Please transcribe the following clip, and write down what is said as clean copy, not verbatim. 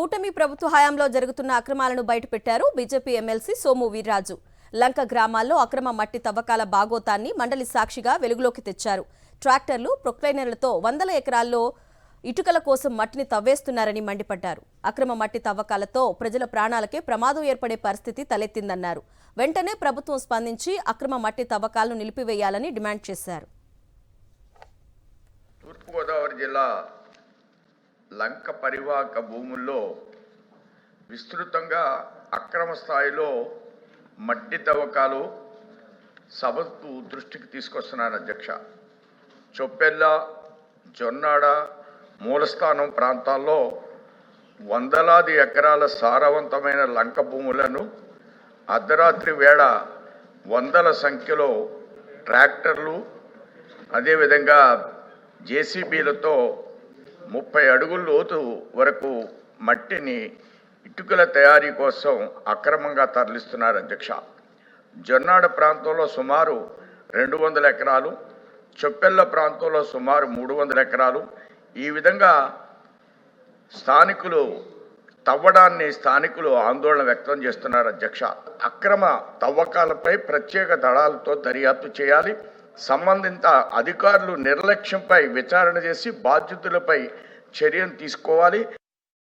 కూటమి ప్రభుత్వ హయాంలో జరుగుతున్న అక్రమాలను బయటపెట్టారు బీజేపీ ఎమ్మెల్సీ సోము వీర్రాజు. లంక గ్రామాల్లో అక్రమ మట్టి తవ్వకాల బాగోతాన్ని మండలి సాక్షిగా వెలుగులోకి తెచ్చారు. ట్రాక్టర్లు, ప్రొక్లైనర్లతో వందల ఎకరాల్లో ఇటుకల కోసం మట్టిని తవ్వేస్తున్నారని మండిపడ్డారు. అక్రమ మట్టి తవ్వకాలతో ప్రజల ప్రాణాలకే ప్రమాదం ఏర్పడే పరిస్థితి తలెత్తిందన్నారు. వెంటనే ప్రభుత్వం స్పందించి అక్రమ మట్టి తవ్వకాలను నిలిపివేయాలని డిమాండ్ చేశారు. తూర్పుగోదావరి జిల్లా లంక పరివాహక భూముల్లో విస్తృతంగా అక్రమ స్థాయిలో మట్టి తవ్వకాలు సభకు దృష్టికి తీసుకొస్తున్నారు అధ్యక్ష. చొప్పెల్ల, జొన్నాడ, మూలస్థానం ప్రాంతాల్లో వందలాది ఎకరాల సారవంతమైన లంక భూములను అర్ధరాత్రి వేళ వందల సంఖ్యలో ట్రాక్టర్లు, అదేవిధంగా జేసీబీలతో 30 అడుగుల లోతు వరకు మట్టిని ఇటుకల తయారీ కోసం అక్రమంగా తరలిస్తున్నారు అధ్యక్ష. జొన్నాడ ప్రాంతంలో సుమారు 200 ఎకరాలు, చొప్పెల్ల ప్రాంతంలో సుమారు 300 ఎకరాలు. ఈ విధంగా స్థానికులు ఆందోళన వ్యక్తం చేస్తున్నారు అధ్యక్ష. అక్రమ తవ్వకాలపై ప్రత్యేక దళాలతో దర్యాప్తు చేయాలి. సంబంధిత అధికారులు నిర్లక్ష్యంపై విచారణ చేసి బాధ్యుతులపై చర్యలు తీసుకోవాలి.